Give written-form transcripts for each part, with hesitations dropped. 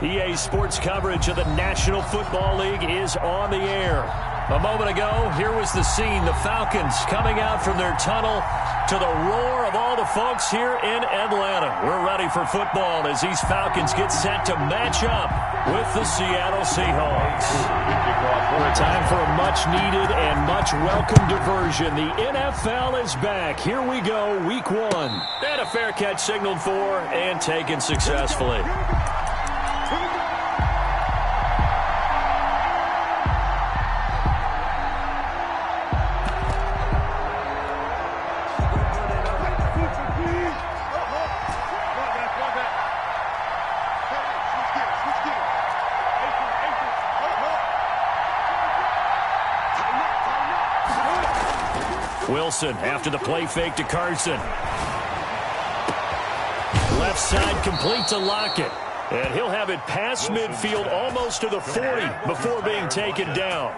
EA Sports coverage of the National Football League is on the air. A moment ago, here was the scene. The Falcons coming out from their tunnel to the roar of all the folks here in Atlanta. We're ready for football as these Falcons get set to match up with the Seattle Seahawks. Time for a much-needed and much-welcome diversion. The NFL is back. Here we go, Week 1. And a fair catch signaled for and taken successfully. Wilson after the play fake to Carson. Left side complete to Lockett. And he'll have it past midfield almost to the 40 before being taken down.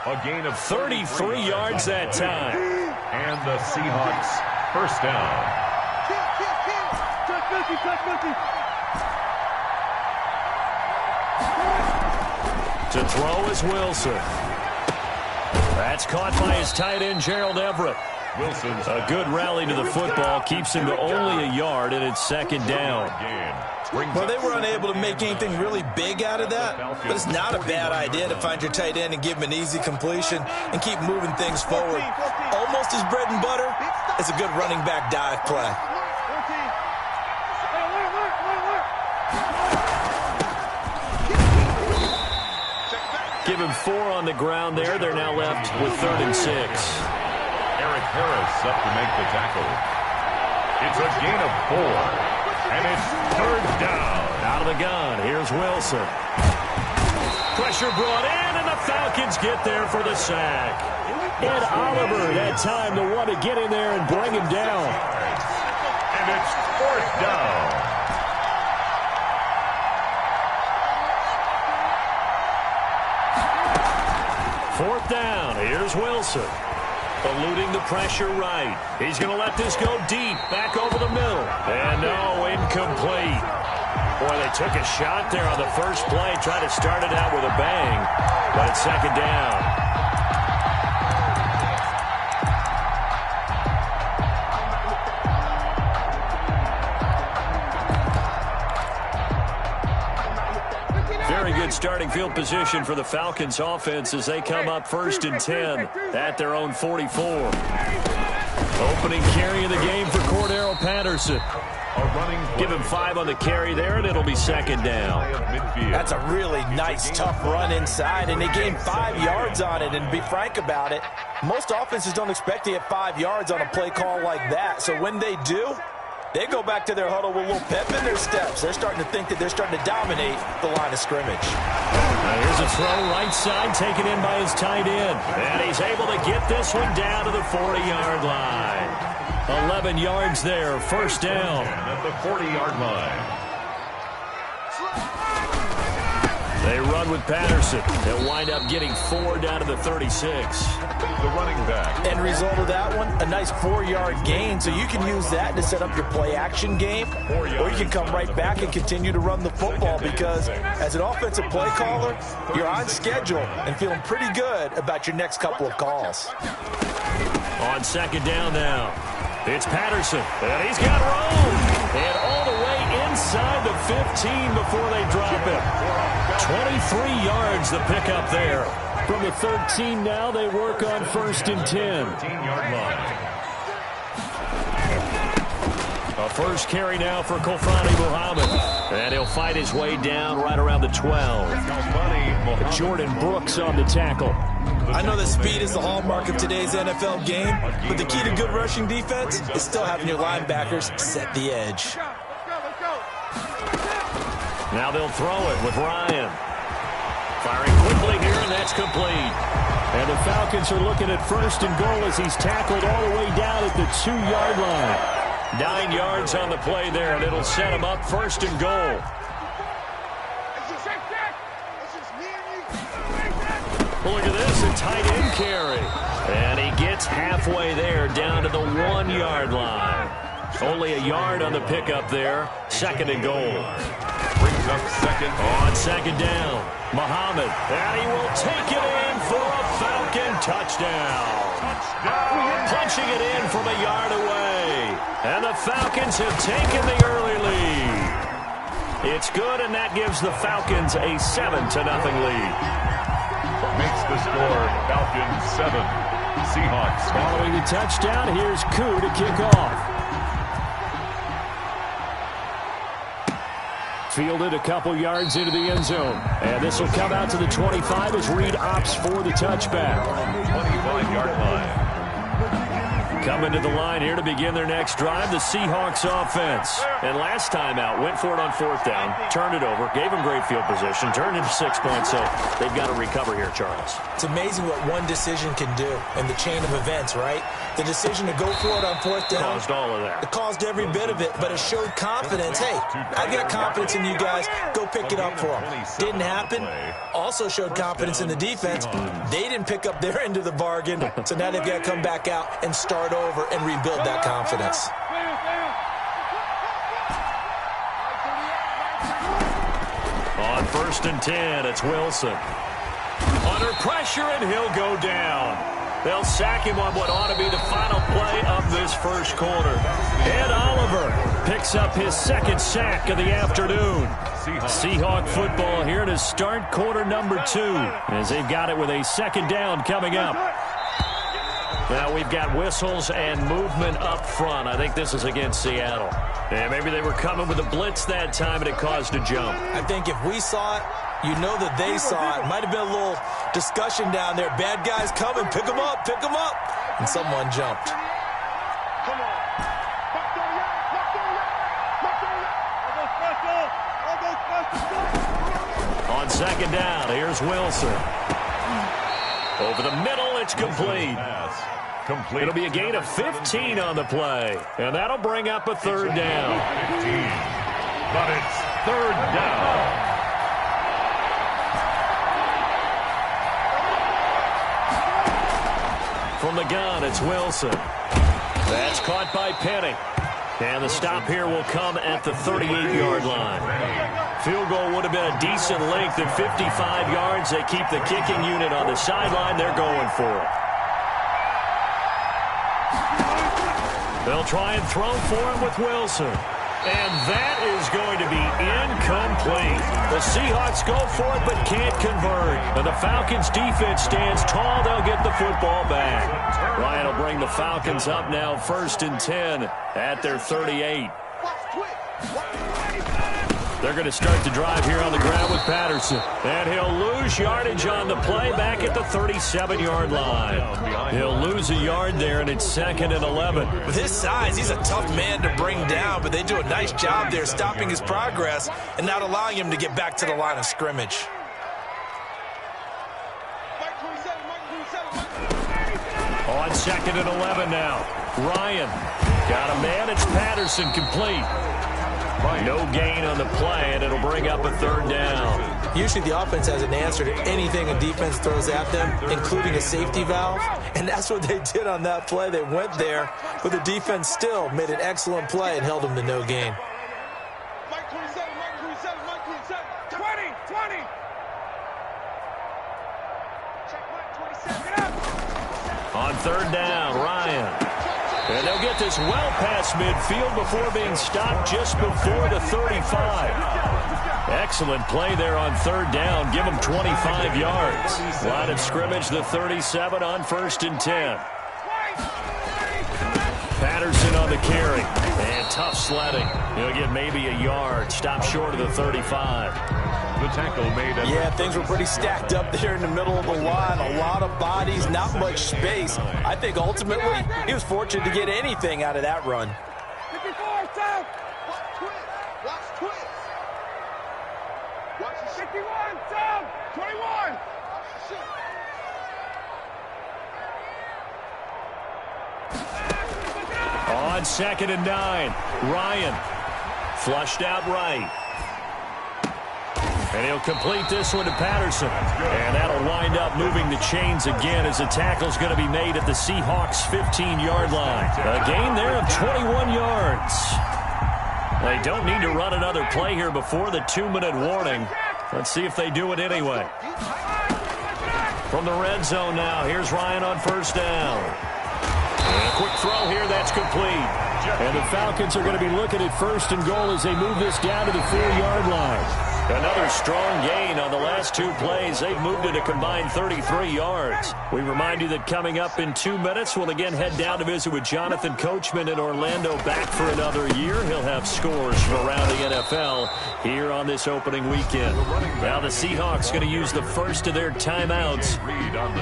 A gain of 33 yards that time. And the Seahawks first down. To throw is Wilson. That's caught by his tight end, Gerald Everett. Wilson's a good rally to the football keeps him to only a yard, and it's second down. Well, they were unable to make anything really big out of that, but it's not a bad idea to find your tight end and give him an easy completion and keep moving things forward. Almost his bread and butter is a good running back dive play. Give him 4 on the ground there. They're now left with 3rd and 6. Eric Harris up to make the tackle. It's a gain of 4. And it's 3rd down. Out of the gun. Here's Wilson. Pressure brought in, and the Falcons get there for the sack. Ed Oliver had time to want to get in there and bring him down. And it's 4th down. Fourth down. Here's Wilson. Eluding the pressure right. He's going to let this go deep. Back over the middle. And no, incomplete. Boy, they took a shot there on the first play. Tried to start it out with a bang. But it's second down. Good starting field position for the Falcons offense as they come up 1st and 10 at their own 44. Opening carry of the game for Cordero Patterson. Give him 5 on the carry there, and it'll be second down. That's a really nice, tough run inside, and they gained 5 yards on it. And to be frank about it, most offenses don't expect to get 5 yards on a play call like that. So when they do, they go back to their huddle with a little pep in their steps. They're starting to think that they're starting to dominate the line of scrimmage. Now here's a throw right side taken in by his tight end. And he's able to get this one down to the 40-yard line. 11 yards there, first down. At the 40-yard line. They run with Patterson. They'll wind up getting 4 down to the 36. The running back. End result of that one, a nice 4-yard gain. So you can use that to set up your play-action game, or you can come right back and continue to run the football because as an offensive play caller, you're on schedule and feeling pretty good about your next couple of calls. On second down now, it's Patterson, and he's got room. And all the way inside the 15 before they drop him. 23 yards the pickup there. From the 13 now, they work on 1st and 10. 13-yard line. A first carry now for Kofani Muhammad. And he'll fight his way down right around the 12. Jordan Brooks on the tackle. I know that speed is the hallmark of today's NFL game, but the key to good rushing defense is still having your linebackers set the edge. Now they'll throw it with Ryan. Firing quickly here, and that's complete. And the Falcons are looking at 1st and goal as he's tackled all the way down at the 2-yard line. 9 yards on the play there, and it'll set him up 1st and goal. Look at this, a tight end carry. And he gets halfway there down to the 1-yard line. Only a yard on the pickup there. 2nd and goal. up second. On second down, Muhammad. And he will take it in for a Falcon touchdown. Punching it in from a yard away. And the Falcons have taken the early lead. It's good, and that gives the Falcons a 7-0 lead. Makes the score Falcons 7. Seahawks. Following the touchdown, here's Koo to kick off. Fielded a couple yards into the end zone. And this will come out to the 25 as Reed opts for the touchback. 25-yard line. Coming to the line here to begin their next drive, the Seahawks offense. And last time out, went for it on fourth down, turned it over, gave them great field position, turned into 6 points, so they've got to recover here, Charles. It's amazing what one decision can do in the chain of events, right? The decision to go for it on fourth down. Caused all of that. It caused every bit of it, but it showed confidence. Hey, I got confidence in you guys. Go pick it up for them. Didn't happen. Also showed confidence in the defense. They didn't pick up their end of the bargain, so now they've got to come back out and start over and rebuild that confidence. On 1st and 10, it's Wilson. Under pressure, and he'll go down. They'll sack him on what ought to be the final play of this first quarter. Ed Oliver picks up his second sack of the afternoon. Seahawk football here to start quarter number 2, as they've got it with a second down coming up. Now we've got whistles and movement up front. I think this is against Seattle. And maybe they were coming with a blitz that time and it caused a jump. I think if we saw it, you know that they saw it. Might have been a little discussion down there. Bad guys coming. Pick them up. Pick them up. And someone jumped. On second down, here's Wilson. Over the middle, it's complete. It'll be a gain of 15 on the play. And that'll bring up a third down. 15. But it's third down. From the gun, it's Wilson. That's caught by Penny. And the stop here will come at the 38-yard line. Field goal would have been a decent length at 55 yards. They keep the kicking unit on the sideline. They're going for it. They'll try and throw for him with Wilson. And that is going to be incomplete. The Seahawks go for it but can't convert. And the Falcons' defense stands tall. They'll get the football back. Ryan will bring the Falcons up now 1st and 10 at their 38. They're going to start the drive here on the ground with Patterson. And he'll lose yardage on the play back at the 37-yard line. He'll lose a yard there, and it's 2nd and 11. With his size, he's a tough man to bring down, but they do a nice job there stopping his progress and not allowing him to get back to the line of scrimmage. On 2nd and 11 now. Ryan got a man. It's Patterson complete. No gain on the play, and it'll bring up a third down. Usually the offense has an answer to anything a defense throws at them, including a safety valve, and that's what they did on that play. They went there, but the defense still made an excellent play and held them to no gain. Mike 27, Mike 27, Mike 27. 20. Check Mike 27. Get up. On third down, Ryan. And they'll get this well past midfield before being stopped just before the 35. Excellent play there on third down. Give them 25 yards. Line of scrimmage, the 37 on 1st and 10. Patterson on the carry. And tough sledding. He'll get maybe a yard. Stop short of the 35. The tackle made. Yeah, things were pretty stacked up there in the middle of the line. A lot of bodies, not much space. I think ultimately he was fortunate to get anything out of that run. 54, Sam. Watch twist. Watch the 51, Sam. 21. On 2nd and 9, Ryan flushed out right. And he'll complete this one to Patterson. And that'll wind up moving the chains again as the tackle's going to be made at the Seahawks' 15-yard line. A gain there of 21 yards. They don't need to run another play here before the 2-minute warning. Let's see if they do it anyway. From the red zone now, here's Ryan on first down. And a quick throw here, that's complete. And the Falcons are going to be looking at first and goal as they move this down to the 4-yard line. Another strong gain on the last 2 plays. They've moved it a combined 33 yards. We remind you that coming up in 2 minutes, we'll again head down to visit with Jonathan Coachman in Orlando, back for another year. He'll have scores from around the NFL here on this opening weekend. Now the Seahawks going to use the first of their timeouts.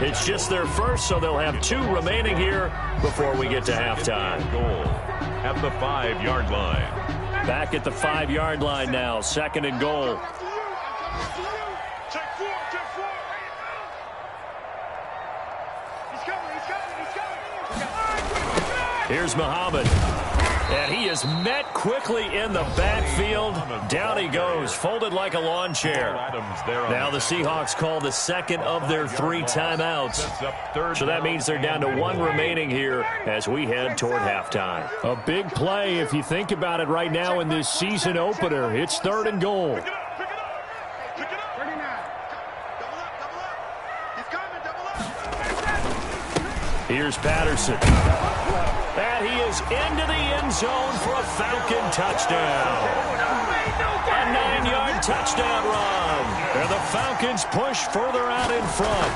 It's just their first, so they'll have 2 remaining here before we get to halftime. Goal at the 5-yard line. Back at the 5-yard line now, 2nd and goal. Here's Muhammad. And he is met quickly in the backfield. Down he goes, folded like a lawn chair. Now the Seahawks call the second of their 3 timeouts. So that means they're down to 1 remaining here as we head toward halftime. A big play if you think about it right now in this season opener. It's 3rd and goal. Here's Patterson. And he is into the end zone for a Falcon touchdown. A 9-yard touchdown run. And the Falcons push further out in front.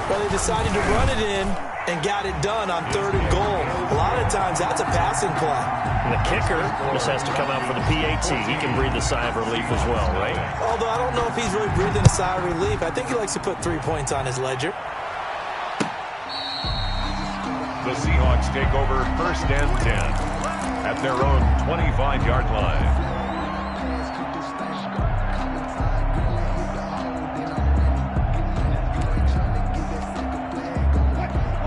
Well, they decided to run it in and got it done on 3rd and goal. A lot of times that's a passing play. And the kicker just has to come out for the PAT. He can breathe a sigh of relief as well, right? Although I don't know if he's really breathing a sigh of relief. I think he likes to put 3 points on his ledger. The Seahawks take over 1st and 10 at their own 25-yard line.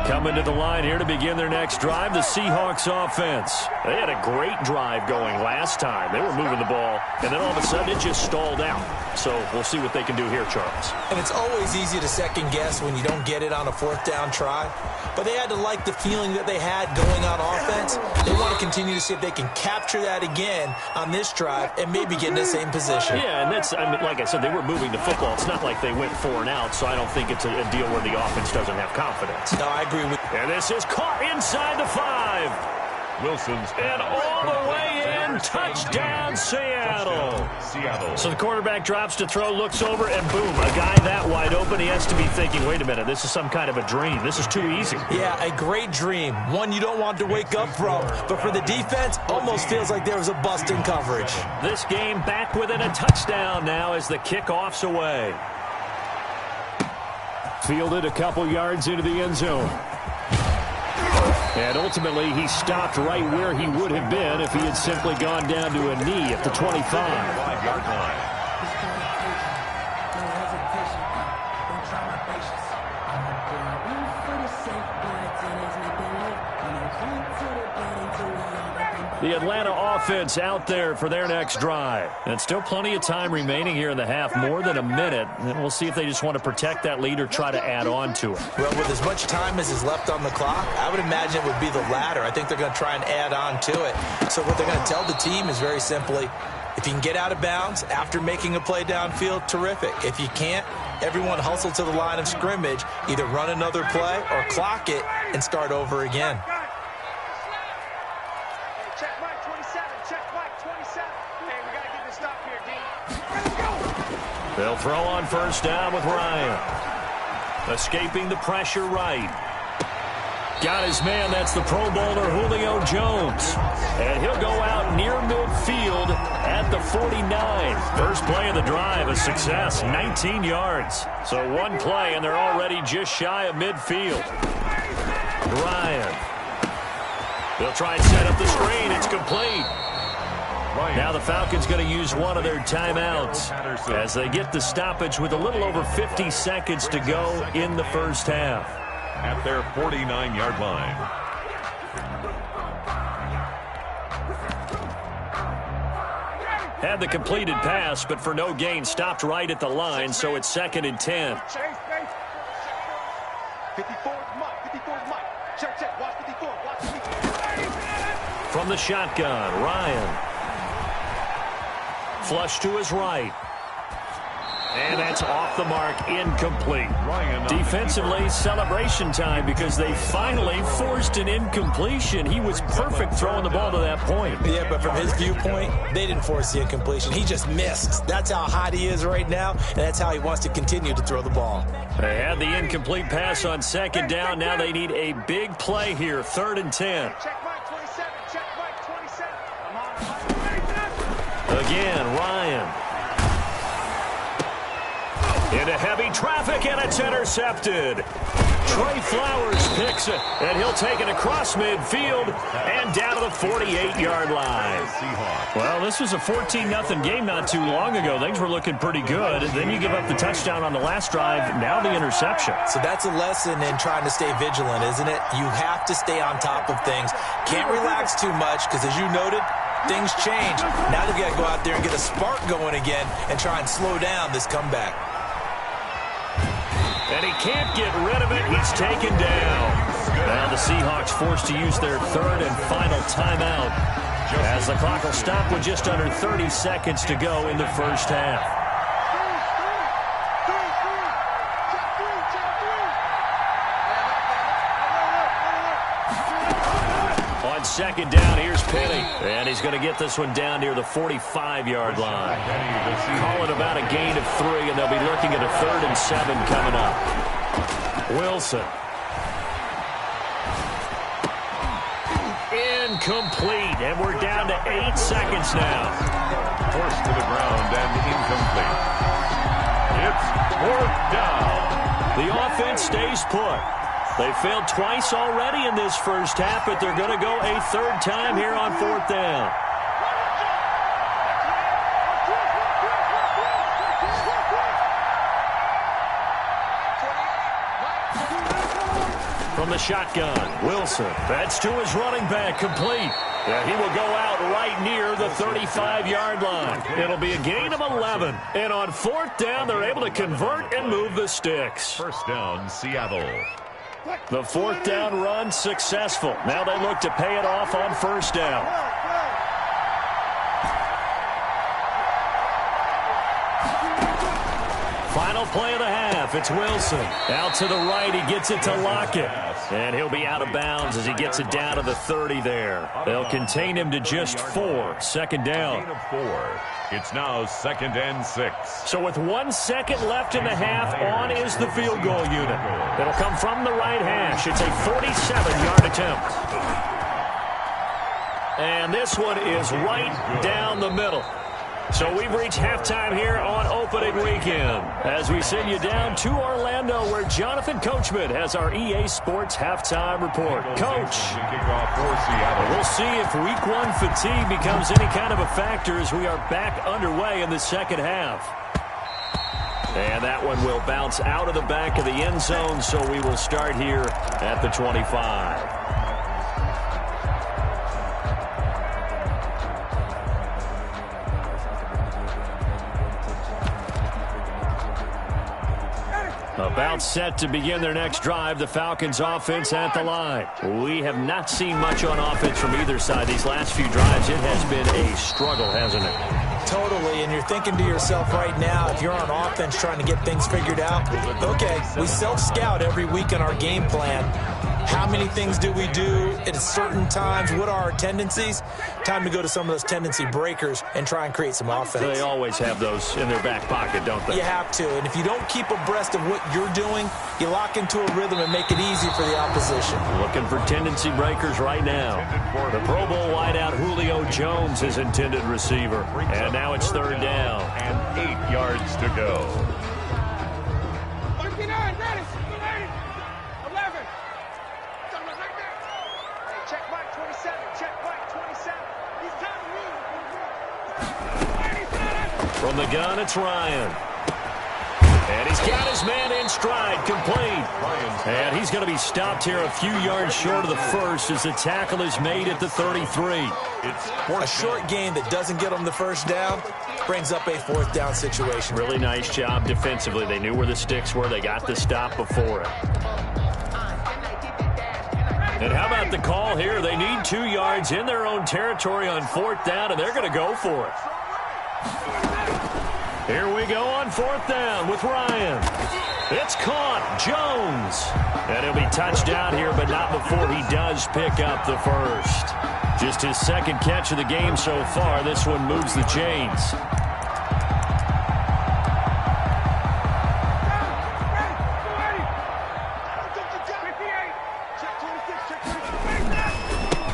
Coming to the line here to begin their next drive, the Seahawks offense. They had a great drive going last time. They were moving the ball, and then all of a sudden it just stalled out. So we'll see what they can do here, Charles. And it's always easy to second guess when you don't get it on a 4th down try. But they had to like the feeling that they had going on offense. They want to continue to see if they can capture that again on this drive and maybe get in the same position. Yeah, and that's, I mean, like I said, they were moving the football. It's not like they went 4 and out, so I don't think it's a deal where the offense doesn't have confidence. No, I agree with you. And this is caught inside the 5. Wilson's and all the way in, touchdown Seattle. So the quarterback drops to throw, looks over, and boom, a guy that wide open. He has to be thinking, wait a minute, this is some kind of a dream. This is too easy. Yeah, a great dream. One you don't want to wake up from. But for the defense, almost feels like there was a bust in coverage. This game back within a touchdown now as the kickoff's away. Fielded a couple yards into the end zone. And ultimately, he stopped right where he would have been if he had simply gone down to a knee at the 25-yard line. The Atlanta offense out there for their next drive. And still plenty of time remaining here in the half, more than a minute. And we'll see if they just want to protect that lead or try to add on to it. Well, with as much time as is left on the clock, I would imagine it would be the latter. I think they're going to try and add on to it. So what they're going to tell the team is very simply, if you can get out of bounds after making a play downfield, terrific. If you can't, everyone hustle to the line of scrimmage, either run another play or clock it and start over again. They'll throw on first down with Ryan. Escaping the pressure right. Got his man, that's the Pro Bowler Julio Jones. And he'll go out near midfield at the 49. First play of the drive, a success, 19 yards. So one play, and they're already just shy of midfield. Ryan. They'll try and set up the screen. It's complete. Now the Falcons going to use one of their timeouts as they get the stoppage with a little over 50 seconds to go in the first half. At their 49-yard line. Had the completed pass, but for no gain, stopped right at the line, so it's 2nd and 10. 54 Mike. 54 Mike. Check. Watch 54. Watch 54. From the shotgun, Ryan. Flush to his right. And that's off the mark, incomplete. Defensively, celebration time because they finally forced an incompletion. He was perfect throwing the ball to that point. Yeah, but from his viewpoint, they didn't force the incompletion. He just missed. That's how hot he is right now, and that's how he wants to continue to throw the ball. They had the incomplete pass on second down. Now they need a big play here, 3rd and 10. Check Mike 27. Check Mike 27. Again, Ryan. Into heavy traffic, and it's intercepted. Trey Flowers picks it, and he'll take it across midfield and down to the 48-yard line. Well, this was a 14-0 game not too long ago. Things were looking pretty good. Then you give up the touchdown on the last drive, now the interception. So that's a lesson in trying to stay vigilant, isn't it? You have to stay on top of things. Can't relax too much because, as you noted, things change. Now they've got to go out there and get a spark going again and try and slow down this comeback. And he can't get rid of it. He's taken down. Now the Seahawks forced to use their 3rd and final timeout as the clock will stop with just under 30 seconds to go in the first half. On second down, here's Penny. And he's going to get this one down near the 45-yard line. Call it about a gain of 3, and they'll be looking at a 3rd and 7 coming up. Wilson. Incomplete, and we're down to 8 seconds now. Forced to the ground and incomplete. It's 4th down. The offense stays put. They failed twice already in this first half, but they're going to go a 3rd time here on 4th down. From the shotgun, Wilson. That's to his running back, complete. And he will go out right near the 35-yard line. It'll be a gain of 11. And on 4th down, they're able to convert and move the sticks. 1st down, Seattle. The 4th down run successful. Now they look to pay it off on 1st down. Final play of the half. It's Wilson. Out to the right. He gets it to Lockett. And he'll be out of bounds as he gets it down to the 30 there. They'll contain him to just 4. 2nd down. Gain of 4. It's now 2nd and 6. So with 1 second left in the half, on is the field goal unit. It'll come from the right hash. It's a 47-yard attempt. And this one is right down the middle. So we've reached halftime here on opening weekend as we send you down to Orlando where Jonathan Coachman has our EA Sports halftime report. Coach, we'll see if week 1 fatigue becomes any kind of a factor as we are back underway in the second half. And that one will bounce out of the back of the end zone, so we will start here at the 25. About set to begin their next drive, the Falcons offense at the line. We have not seen much on offense from either side these last few drives. It has been a struggle, hasn't it? Totally, and you're thinking to yourself right now, if you're on offense trying to get things figured out, okay, we self-scout every week on our game plan. How many things do we do at certain times? What are our tendencies? Time to go to some of those tendency breakers and try and create some offense. They always have those in their back pocket, don't they? You have to, and if you don't keep abreast of what you're doing, you lock into a rhythm and make it easy for the opposition. Looking for tendency breakers right now. The Pro Bowl wideout Julio Jones is intended receiver. And now it's 3rd down. And 8 yards to go. 39, ready, 11. Check Mike 27, check Mike 27. He's time to move. From the gun, it's Ryan. And he's got his man in stride, complete. And he's going to be stopped here a few yards short of the first as the tackle is made at the 33. It's a short gain that doesn't get them the 1st down brings up a 4th down situation. Really nice job defensively. They knew where the sticks were. They got the stop before it. And how about the call here? They need 2 yards in their own territory on 4th down, and they're going to go for it. Here we go on 4th down with Ryan. It's caught. Jones. And he'll be touched down here, but not before he does pick up the first. Just his second catch of the game so far. This one moves the chains.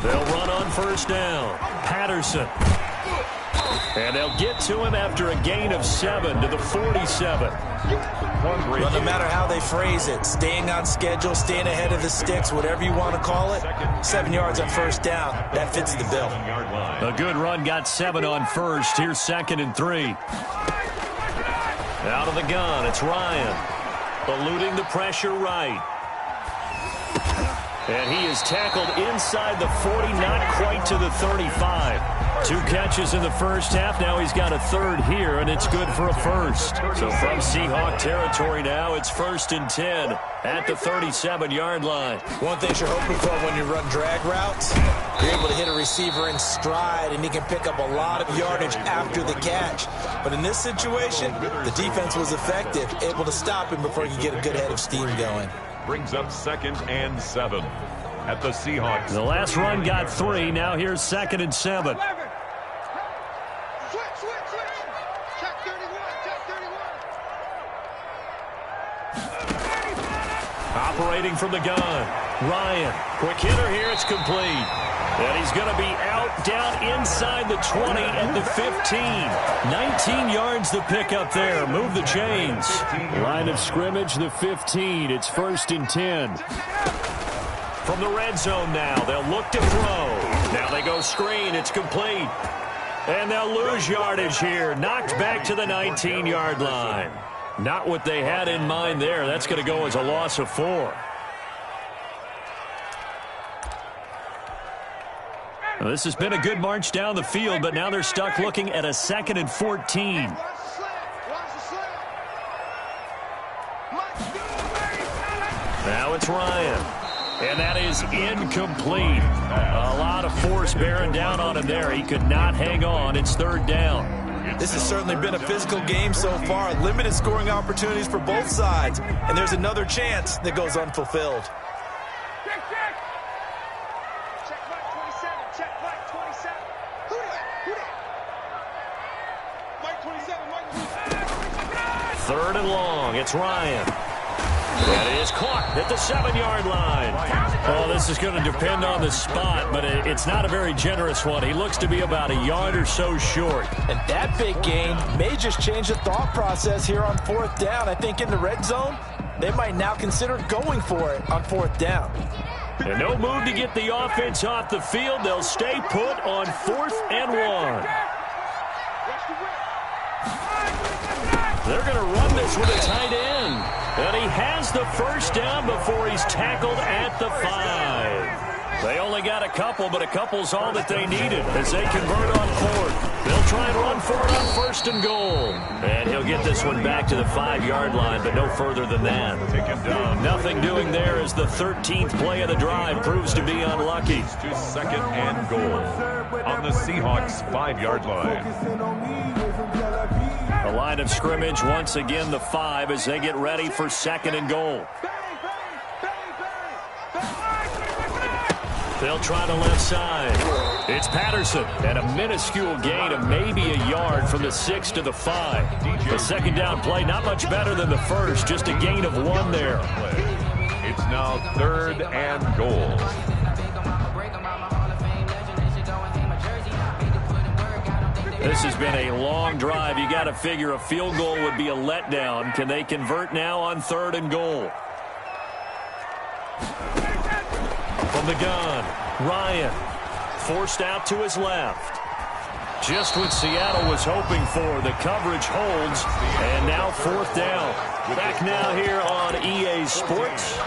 They'll run on 1st down. Patterson. And they'll get to him after a gain of 7 to the 47. Well, no matter how they phrase it, staying on schedule, staying ahead of the sticks, whatever you want to call it, 7 yards on 1st down, that fits the bill. A good run got 7 on 1st. Here's 2nd and 3. Out of the gun, it's Ryan. Eluding the pressure right. And he is tackled inside the 40, not quite to the 35. 2 catches in the first half. Now he's got a 3rd here, and it's good for a first. So from Seahawk territory now, it's 1st and 10 at the 37-yard line. One thing you're hoping for when you run drag routes, you're able to hit a receiver in stride, and he can pick up a lot of yardage after the catch. But in this situation, the defense was effective, able to stop him before he could get a good head of steam going. Brings up 2nd and 7 at the Seahawks. The last run got 3. Now here's 2nd and 7. Check 31. Operating from the gun. Ryan. Quick hitter here. It's complete. And he's going to be out down inside the 20 at the 15. 19 yards to pick up there. Move the chains. Line of scrimmage, the 15. It's 1st and 10. From the red zone now, they'll look to throw. Now they go screen. It's complete. And they'll lose yardage here. Knocked back to the 19-yard line. Not what they had in mind there. That's going to go as a loss of 4. Well, this has been a good march down the field, but now they're stuck looking at a 2nd and 14. Now it's Ryan. And that is incomplete. A lot of force bearing down on him there. He could not hang on. It's 3rd down. This has certainly been a physical game so far. Limited scoring opportunities for both sides. And there's another chance that goes unfulfilled. Check back 27. Check back 27. Who that? Mike 27. Mike 27. 3rd and long. It's Ryan. And it is caught at the 7-yard line. Oh, this is going to depend on the spot, but it's not a very generous one. He looks to be about a yard or so short. And that big gain may just change the thought process here on 4th down. I think in the red zone, they might now consider going for it on 4th down. And no move to get the offense off the field. They'll stay put on 4th and 1. They're going to run this with a tight end. And he has the first down before he's tackled at the 5. They only got a couple, but a couple's all that they needed as they convert on 4th. They'll try and run for it on 1st and goal. And he'll get this one back to the 5-yard line, but no further than that. Nothing doing there as the 13th play of the drive proves to be unlucky. To 2nd and goal on the Seahawks 5-yard line. The line of scrimmage, once again, the 5 as they get ready for 2nd and goal. They'll try the left side. It's Patterson, and a minuscule gain of maybe a yard from the 6 to the 5. The 2nd down play, not much better than the first, just a gain of 1 there. It's now 3rd and goal. This has been a long drive. You got to figure a field goal would be a letdown. Can they convert now on 3rd and goal? From the gun, Ryan forced out to his left. Just what Seattle was hoping for. The coverage holds, and now 4th down. Back now here on EA Sports.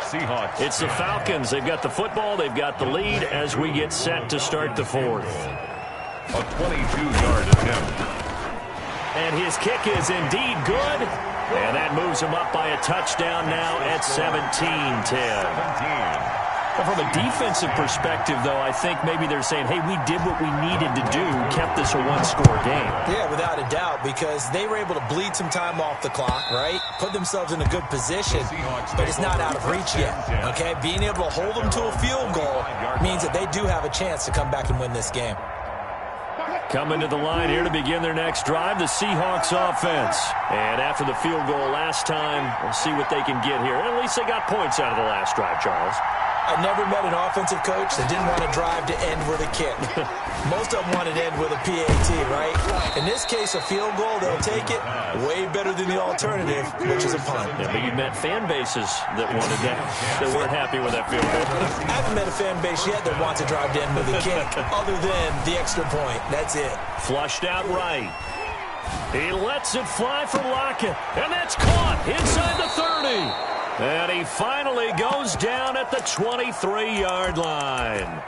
Seahawks. It's the Falcons. They've got the football. They've got the lead as we get set to start the 4th. A 22-yard attempt. And his kick is indeed good. And that moves him up by a touchdown now at 17-10. From a defensive perspective, though, I think maybe they're saying, hey, we did what we needed to do, kept this a one-score game. Yeah, without a doubt, because they were able to bleed some time off the clock, right? Put themselves in a good position, but it's not out of reach yet, okay? Being able to hold them to a field goal means that they do have a chance to come back and win this game. Coming to the line here to begin their next drive, the Seahawks offense. And after the field goal last time, we'll see what they can get here. At least they got points out of the last drive, Charles. I've never met an offensive coach that didn't want to drive to end with a kick. Most of them wanted to end with a PAT, right? In this case, a field goal, they'll take it. Way better than the alternative, which is a punt. Yeah, but you've met fan bases that wanted that, that weren't happy with that field goal. I haven't met a fan base yet that wants to drive to end with a kick, other than the extra point. That's it. Flushed out right. He lets it fly from Lockett, and that's caught inside the 30. And he finally goes down at the 23-yard line.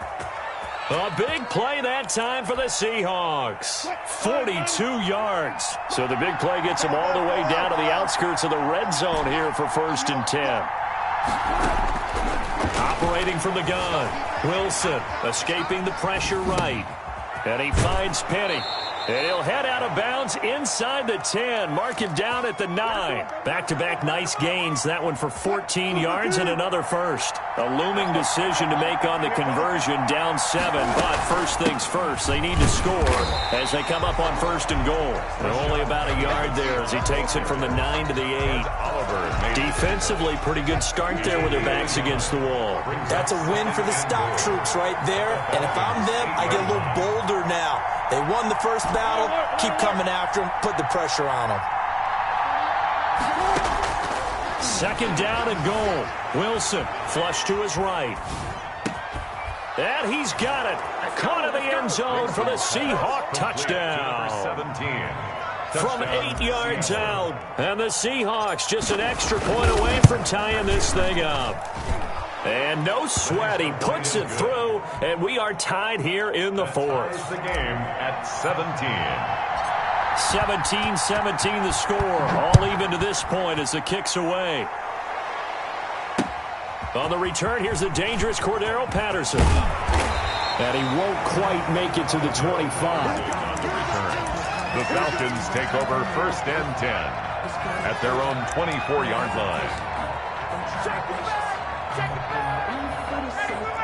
A big play that time for the Seahawks. 42 yards. So the big play gets them all the way down to the outskirts of the red zone here for 1st and 10. Operating from the gun. Wilson escaping the pressure right. And he finds Penny. And he'll head out of bounds inside the 10. Mark him down at the 9. Back-to-back nice gains. That one for 14 yards and another first. A looming decision to make on the conversion, down 7. But first things first, they need to score as they come up on 1st and goal. They're only about a yard there as he takes it from the 9 to the 8. Defensively, pretty good start there with their backs against the wall. That's a win for the stop troops right there. And if I'm them, I get a little bolder now. They won the first battle. Keep coming after them. Put the pressure on them. 2nd down and goal. Wilson flush to his right. And he's got it. Caught in the end zone for the Seahawk touchdown. 17. From 8 yards out. And the Seahawks just an extra point away from tying this thing up. And no sweat, he puts it through, and we are tied here in the 4th. The game at 17. 17-17 the score, all even to this point as the kick's away. On the return, here's the dangerous Cordero Patterson. And he won't quite make it to the 25. On the return, the Falcons take over 1st and 10 at their own 24-yard line.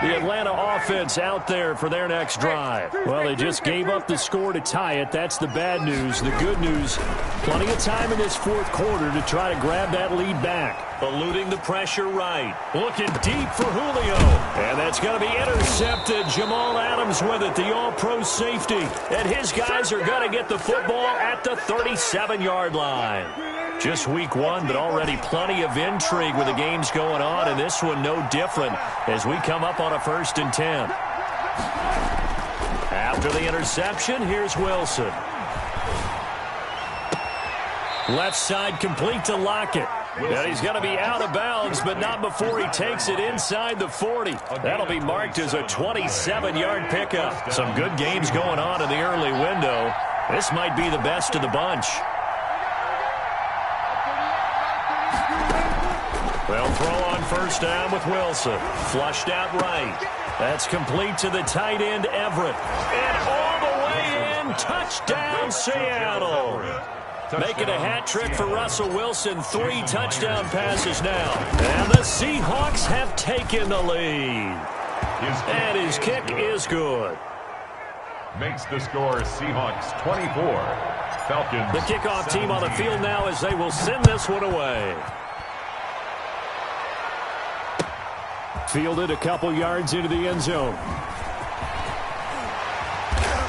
The Atlanta offense out there for their next drive. Well, they just gave up the score to tie it. That's the bad news. The good news, plenty of time in this 4th quarter to try to grab that lead back. Eluding the pressure right. Looking deep for Julio. And that's going to be intercepted. Jamal Adams with it, the all-pro safety. And his guys are going to get the football at the 37-yard line. Just week 1, but already plenty of intrigue with the games going on, and this one no different as we come up on a 1st and 10. After the interception, here's Wilson. Left side complete to Lockett. And he's going to be out of bounds, but not before he takes it inside the 40. That'll be marked as a 27-yard pickup. Some good games going on in the early window. This might be the best of the bunch. They'll throw on 1st down with Wilson. Flushed out right. That's complete to the tight end, Everett. And all the way in, touchdown, Seattle. Making a hat trick for Russell Wilson. 3 touchdown passes now. And the Seahawks have taken the lead. And his kick is good. Makes the score Seahawks 24. Falcons. The kickoff team on the field now as they will send this one away. Fielded a couple yards into the end zone.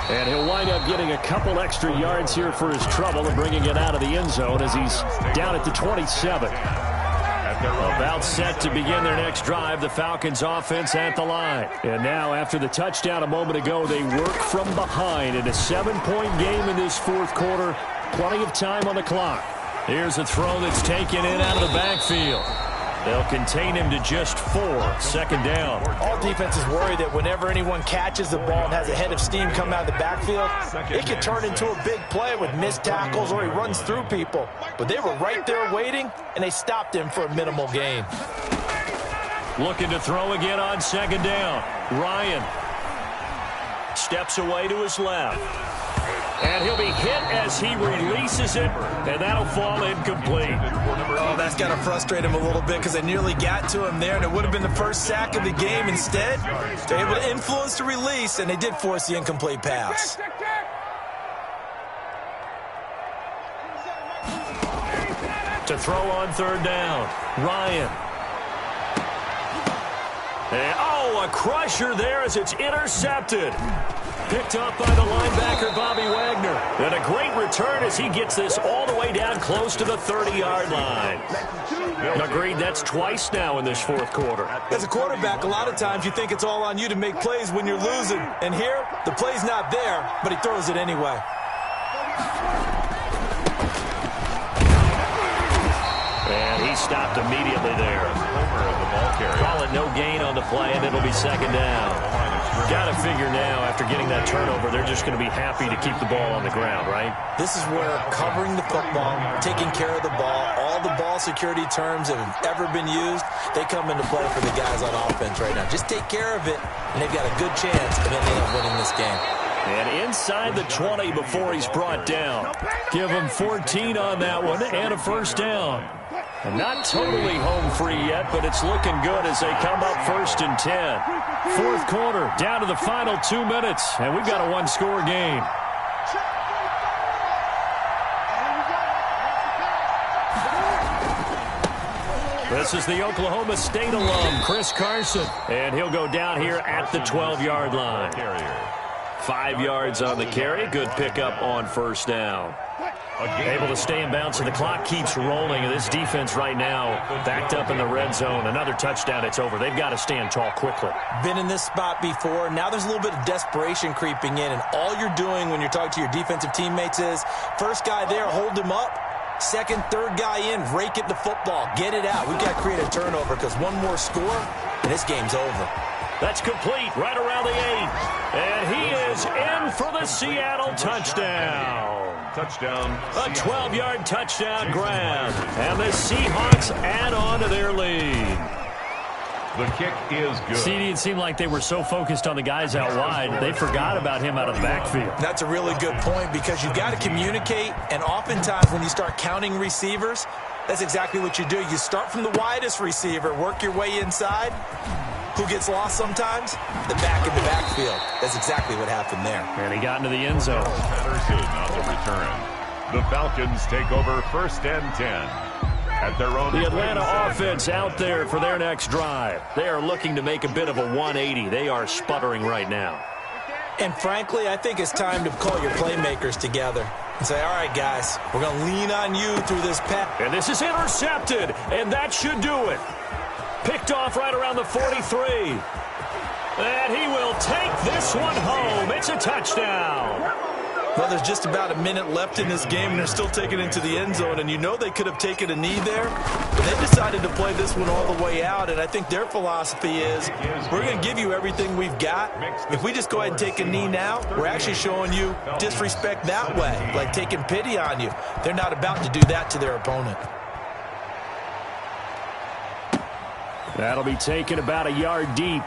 And he'll wind up getting a couple extra yards here for his trouble and bringing it out of the end zone as he's down at the 27. About set to begin their next drive, the Falcons offense at the line. And now after the touchdown a moment ago, they work from behind in a 7-point game in this 4th quarter. Plenty of time on the clock. Here's a throw that's taken in out of the backfield. They'll contain him to just 4. 2nd down. All defenses worry that whenever anyone catches the ball and has a head of steam come out of the backfield, it can turn into a big play with missed tackles or he runs through people. But they were right there waiting, and they stopped him for a minimal gain. Looking to throw again on second down. Ryan steps away to his left. And he'll be hit as he releases it, and that'll fall incomplete. Oh, that's got to frustrate him a little bit because they nearly got to him there, and it would have been the first sack of the game. Instead, they're able to influence the release, and they did force the incomplete pass. To throw on third down, Ryan. And, a crusher there as it's intercepted. Picked up by the linebacker, Bobby Wagner. And a great return as he gets this all the way down close to the 30-yard line. Agreed, that's twice now in this fourth quarter. As a quarterback, a lot of times you think it's all on you to make plays when you're losing. And here, the play's not there, but he throws it anyway. And he stopped immediately there. Call it no gain on the play, and it'll be second down. Got to figure now, after getting that turnover, they're just going to be happy to keep the ball on the ground, right? This is where covering the football, taking care of the ball, all the ball security terms that have ever been used, they come into play for the guys on offense right now. Just take care of it, and they've got a good chance of ending up winning this game. And inside the 20 before he's brought down. Give him 14 on that one and a first down. And not totally home free yet, but it's looking good as they come up 1st and 10. Fourth quarter, down to the final 2 minutes, and we've got a one-score game. This is the Oklahoma State alum, Chris Carson, and he'll go down here at the 12-yard line. 5 yards on the carry. Good pickup on first down. Able to stay in bounds, and the clock keeps rolling. And this defense right now backed up in the red zone. Another touchdown, it's over. They've got to stand tall quickly. Been in this spot before. Now there's a little bit of desperation creeping in, and all you're doing when you're talking to your defensive teammates is first guy there, hold him up. Second, third guy in, rake it the football. Get it out. We've got to create a turnover because one more score, and this game's over. That's complete right around the 8. And he is in for the Seattle touchdown. Touchdown. A 12-yard touchdown grab. And the Seahawks add on to their lead. The kick is good. CD, it seemed like they were so focused on the guys out wide, they forgot about him out of the backfield. That's a really good point because you've got to communicate, and oftentimes when you start counting receivers, that's exactly what you do. You start from the widest receiver, work your way inside. Who gets lost sometimes? The back in the backfield. That's exactly what happened there. And he got into the end zone. Patterson on the return. The Falcons take over 1st and 10. At their own the Atlanta offense out there for their next drive. They are looking to make a bit of a 180. They are sputtering right now. And frankly, I think it's time to call your playmakers together and say, all right, guys, we're going to lean on you through this pass. And this is intercepted, and that should do it. Picked off right around the 43. And he will take this one home. It's a touchdown. Well, there's just about a minute left in this game, and they're still taking it into the end zone. And you know they could have taken a knee there, but they decided to play this one all the way out. And I think their philosophy is, we're going to give you everything we've got. If we just go ahead and take a knee now, we're actually showing you disrespect that way, like taking pity on you. They're not about to do that to their opponent. That'll be taken about a yard deep.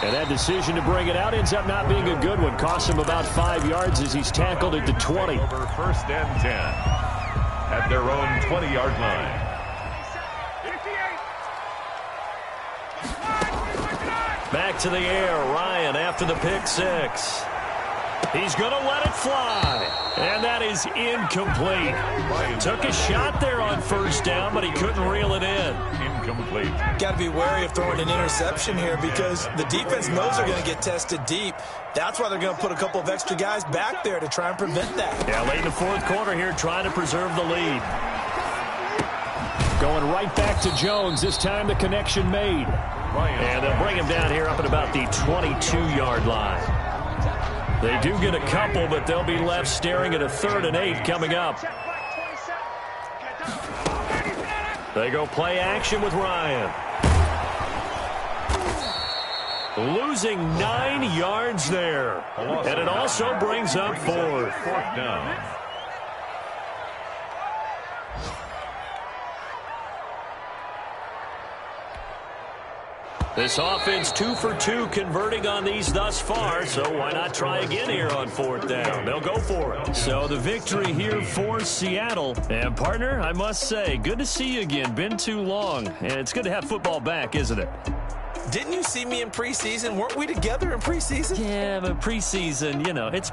And that decision to bring it out ends up not being a good one. Costs him about 5 yards as he's tackled at the 20. Over 1st and 10. At their own 20-yard line. Back to the air. Ryan after the pick 6. He's going to let it fly. And that is incomplete. Took a shot there on first down, but he couldn't reel it in. Incomplete. Got to be wary of throwing an interception here because the defense knows they're going to get tested deep. That's why they're going to put a couple of extra guys back there to try and prevent that. Yeah, late in the fourth quarter here, trying to preserve the lead. Going right back to Jones. This time the connection made. And they'll bring him down here up at about the 22-yard line. They do get a couple, but they'll be left staring at a 3rd and 8 coming up. They go play action with Ryan. Losing 9 yards there. And it also brings up 4th. 4th down. This offense 2 for 2 converting on these thus far, so why not try again here on 4th down? They'll go for it. So the victory here for Seattle. And, partner, I must say, good to see you again. Been too long. And it's good to have football back, isn't it? Didn't you see me in preseason? Weren't we together in preseason? Yeah, but preseason, you know, it's